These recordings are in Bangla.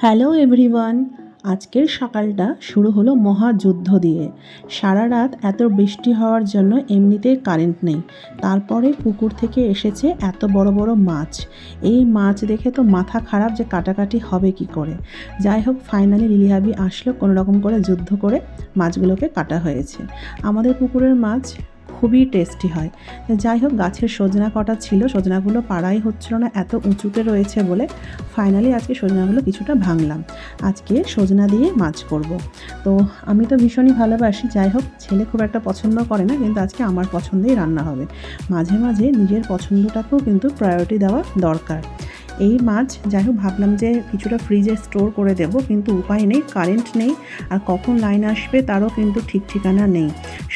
Hello everyone. আজকের সকালটা শুরু হলো মহাযুদ্ধ দিয়ে। সারা রাত এত বৃষ্টি হওয়ার জন্য এমনিতেই কারেন্ট নেই, তারপরে পুকুর থেকে এসেছে এত বড় বড় মাছ। এই মাছ দেখে তো মাথা খারাপ যে কাটাকাটি হবে কি করে। যাই হোক, ফাইনালি লিলিহাবি আসলো, কোনো রকম করে যুদ্ধ করে মাছগুলোকে কাটা হয়েছে। আমাদের পুকুরের মাছ খুবই টেস্টি হয়। যাই হোক, গাছের সজনা কটা ছিল, সজনাগুলো পাড়াই হচ্ছিল না, এত উঁচুতে রয়েছে বলে ফাইনালি আজকে সজনাগুলো কিছুটা ভাঙলাম। আজকে সজনা দিয়ে মাছ করব। তো আমি তো ভীষণই ভালোবাসি। যাই হোক, ছেলে খুব একটা পছন্দ করে না, কিন্তু আজকে আমার পছন্দেই রান্না হবে। মাঝে মাঝে নিজের পছন্দটাকেও কিন্তু প্রায়োরিটি দেওয়া দরকার। এই মাছ যাই হোক, ভাবলাম যে কিছুটা ফ্রিজে স্টোর করে দেব, কিন্তু উপায় নেই, কারেন্ট নেই, আর কখন লাইন আসবে তারও কিন্তু ঠিক ঠিকানা নেই।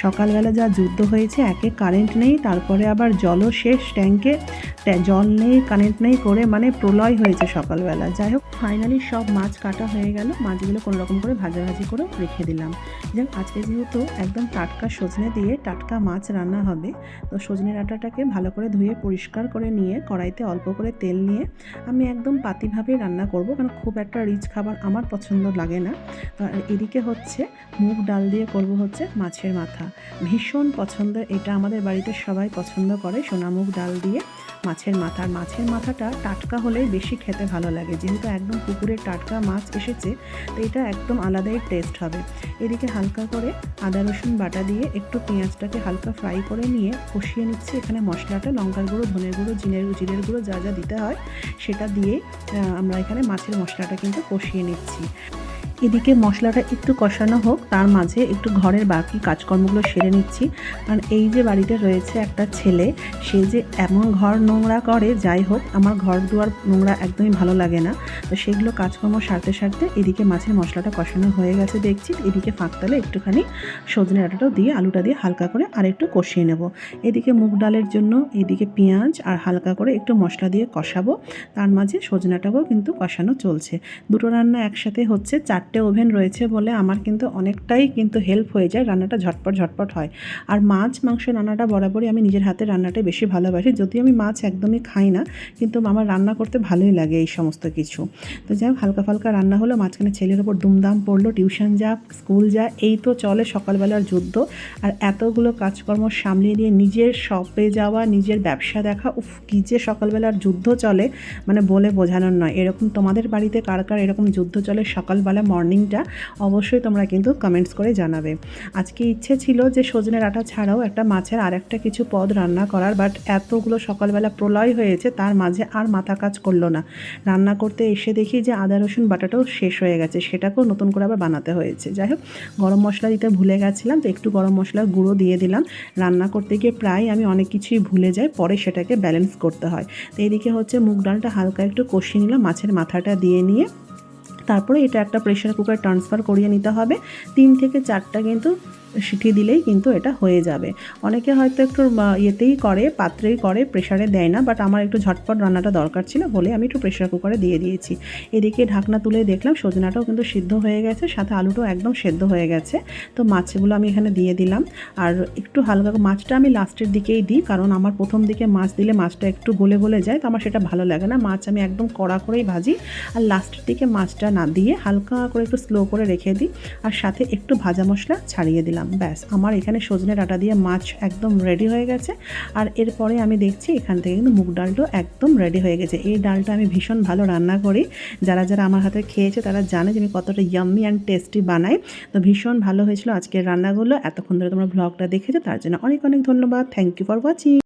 সকালবেলা যা যুদ্ধ হয়েছে, একে কারেন্ট নেই, তারপরে আবার জলও শেষ, ট্যাঙ্কে জল নেই, কারেন্ট নেই করে মানে প্রলয় হয়েছে সকালবেলা। যাই হোক, ফাইনালি সব মাছ কাটা হয়ে গেল। মাছগুলো কোনো রকম করে ভাজাভাজি করে রেখে দিলাম। যাই আজকে যেহেতু একদম টাটকা সজনে দিয়ে টাটকা মাছ রান্না হবে, তো সজনে ডাঁটাটাকে ভালো করে ধুয়ে পরিষ্কার করে নিয়ে কড়াইতে অল্প করে তেল নিয়ে আমি একদম পাতিভাবে রান্না করব, কারণ খুব একটা রিচ খাবার আমার পছন্দ লাগে না। তো এদিকে হচ্ছে মুগ ডাল দিয়ে করব হচ্ছে মাছের মাথা। ভীষণ পছন্দের এটা, আমাদের বাড়িতে সবাই পছন্দ করে সোনামুগ ডাল দিয়ে মাছের মাথা। আর মাছের মাথাটা টাটকা হলে বেশি খেতে ভালো লাগে, যেহেতু একদম পুকুরের টাটকা মাছ এসেছে, তো এটা একদম আলাদাই টেস্ট হবে। এদিকে হালকা করে আদা রসুন বাটা দিয়ে একটু পেঁয়াজটাকে হালকা ফ্রাই করে নিয়ে কষিয়ে নিচ্ছি। এখানে মশলাটা লঙ্কার গুঁড়ো, ধনের গুঁড়ো, জিরের গুঁড়ো যা যা দিতে হয় সেটা দিয়ে আমরা এখানে মাছের মশলাটা কিন্তু কষিয়ে নিচ্ছি। এদিকে মশলাটা একটু কষানো হোক, তার মাঝে একটু ঘরের বাকি কাজকর্মগুলো সেরে নিচ্ছি। কারণ এই যে বাড়িতে রয়েছে একটা ছেলে, সে যে এমন ঘর নোংরা করে, যাই হোক, আমার ঘর দুয়ার নোংরা একদমই ভালো লাগে না। তো সেগুলো কাজকর্ম সারতে সারতে এদিকে মাছের মশলাটা কষানো হয়ে গেছে দেখছি। এদিকে ফাঁকতালে একটুখানি সজনে ডাঁটাটাও দিয়ে আলুটা দিয়ে হালকা করে আর একটু কষিয়ে নেব। এদিকে মুগ ডালের জন্য এদিকে পেঁয়াজ আর হালকা করে একটু মশলা দিয়ে কষাবো, তার মাঝে সজনাটাকেও কিন্তু কষানো চলছে। দুটো রান্না একসাথে হচ্ছে। 4টে ওভেন রয়েছে বলে আমার কিন্তু অনেকটাই কিন্তু হেল্প হয়ে যায়, রান্নাটা ঝটপট হয়। আর মাছ মাংস রান্নাটা বরাবরই আমি নিজের হাতে রান্নাটাই বেশি ভালোবাসি, যদিও আমি মাছ একদমই খাই না, কিন্তু আমার রান্না করতে ভালোই লাগে এই সমস্ত কিছু। তো যাই হোক, হালকা ফালকা রান্না হলো, মাঝখানে ছেলের ওপর দুমদাম পড়লো, টিউশন যা, স্কুল যা, এই তো চলে সকালবেলার যুদ্ধ। আর এতগুলো কাজকর্ম সামলিয়ে দিয়ে নিজের শপে যাওয়া, নিজের ব্যবসা দেখা, উফ কী যে সকালবেলার যুদ্ধ চলে, মানে বলে বোঝানোর নয়। এরকম তোমাদের বাড়িতে কার কার এরকম যুদ্ধ চলে সকালবেলা মর্নিংটা, অবশ্যই তোমরা কিন্তু কমেন্টস করে জানাবে। আজকে ইচ্ছে ছিল যে সজনে ডাঁটা ছাড়াও একটা মাছের আর একটা কিছু পদ রান্না করার, বাট এতগুলো সকালবেলা প্রলয় হয়েছে, তার মাঝে আর মাথা কাজ করলো না। রান্না করতে এসে দেখি যে আদা রসুন বাটাটাও শেষ হয়ে গেছে, সেটাকেও নতুন করে আবার বানাতে হয়েছে। যাই হোক, গরম মশলা দিতে ভুলে গেছিলাম, তো একটু গরম মশলার গুঁড়ো দিয়ে দিলাম। রান্না করতে গিয়ে প্রায় আমি অনেক কিছুই ভুলে যাই, পরে সেটাকে ব্যালেন্স করতে হয়। তো এদিকে হচ্ছে মুগ ডালটা হালকা একটু কষিয়ে নিলাম, মাছের মাথাটা দিয়ে নিয়ে তারপরে এটা একটা প্রেশার কুকারে ট্রান্সফার করিয়ে নিতে হবে। 3 থেকে 4টা কিন্তু সিটি দিলেই কিন্তু এটা হয়ে যাবে। অনেকে হয়তো একটু ইয়েতেই করে, পাত্রেই করে, প্রেশারে দেয় না, বাট আমার একটু ঝটপট রান্নাটা দরকার ছিল বলে আমি একটু প্রেশার কুকারে দিয়ে দিয়েছি। এদিকে ঢাকনা তুলে দেখলাম সজনাটাও কিন্তু সিদ্ধ হয়ে গেছে, সাথে আলুটাও একদম সেদ্ধ হয়ে গেছে। তো মাছগুলো আমি এখানে দিয়ে দিলাম। আর একটু হালকা মাছটা আমি লাস্টের দিকেই দিই, কারণ আমার প্রথম দিকে মাছ দিলে মাছটা একটু গলে গলে যায়, তো আমার সেটা ভালো লাগে না। মাছ আমি একদম কড়া করেই ভাজি, আর লাস্টের দিকে মাছটা না দিয়ে হালকা করে একটু স্লো করে রেখে দিই, আর সাথে একটু ভাজা মশলা ছাড়িয়ে দিলাম। ব্যাস, আমার এখানে সজনে ডাঁটা দিয়ে মাছ একদম রেডি হয়ে গেছে। আর এরপরে আমি দেখছি এখান থেকে কিন্তু মুগ ডালটাও একদম রেডি হয়ে গেছে। এই ডালটা আমি ভীষণ ভালো রান্না করি, যারা যারা আমার হাতে খেয়েছে তারা জানে যে আমি কতটা ইয়াম্মি অ্যান্ড টেস্টি বানাই। তো ভীষণ ভালো হয়েছিল আজকের রান্নাগুলো। এতক্ষণ ধরে তোমরা ব্লগটা দেখেছো, তার জন্য অনেক অনেক ধন্যবাদ। Thank you for watching.